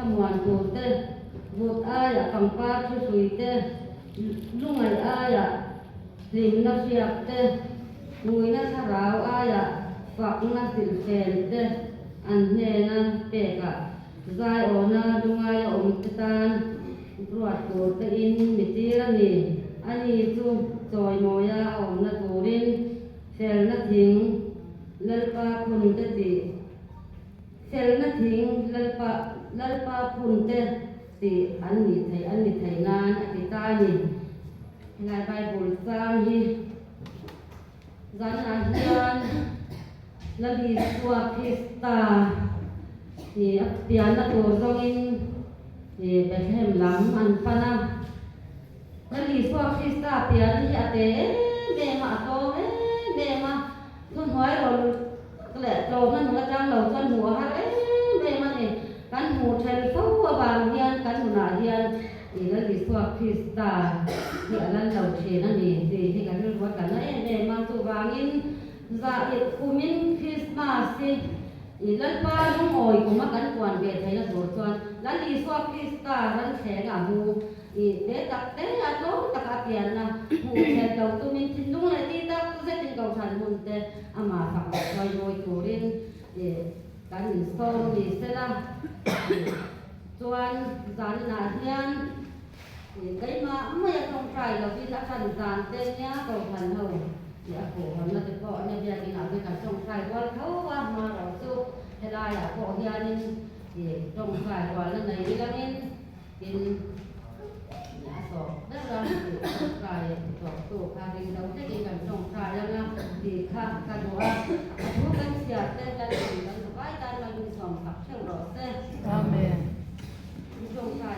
ทำวันกูเตบุตรอายะคำปาชุสุยเตลุงไออายะริมนักเสียบเตงุยนักสราวอายะฝักนักสิลเซนเตอันเนนันเปกะใจโอนาดุงายะอมตตานตรวจกูเตอินมิติระนีอันนี้ซุจอยโมยาอมนัตูรินเซลนักหิงเลลปาคุณเตติเซลนักหิงเลลปาคุณเตติอันนี้ไทยนานอธิตานีในไบเบิลสามฮีจันอาเฮียนลาดีสวาคริสตาที่เปียนตัวตรงอินที่เบธเลมหลังอันปานาลาดีสวาคริสตาเปียนที่อาเตเมมาโตเมมาทุนหอยเราแหละโตนั่นหัวจังเราจนหัวฮะเมมาเนี่ยกันหูเทลฟ้าบางเฮียนกันหูหนาเฮียนนี่ลาดีสวาคริสตาที่อันนั้นเราเชนั่นนี่ที่กันรู้ว่ากันนะเมมาตัวบางอินจะคุมินคริสต์มาสสิอีลันป้าลุงโอยกูมากันกวนเบทให้นักบวชส่วนลันดีสวาคริสตาลันแขงอ่ะหูอีเดตักเตอะโตตักอาเปียนนะหูแขงเก่าตุมินทิ้งลุงเลยที่ตักตุเสติงเก่าชันมุนเตอามาสักคอยโวยตูรินกันโซนดีเสละส่วนจานนาเฮียนไก่มาไม่อยากต้องใส่เราที่รักกันจานเต้นเนี้ยเก่าชันเท่าเนี่ยโหมันจะก็เนี่ยเบียกินหลังด้วยกันต้องใส่ว่าเขาว่ามาเราสู้ให้ได้อะพอเฮียนี่ต้องใส่ว่าแล้วไหนแล้วนี่กินเนี่ยสอบแล้วเราต้องใส่สอบตัวคาดิเราจะกินกันต้องใส่แล้วนะดีค่ะกันว่าทุกกันเสียเต้นกันสบายกันมาดูสองกับเชื่อมรอเต้น Amen. ต้องใส่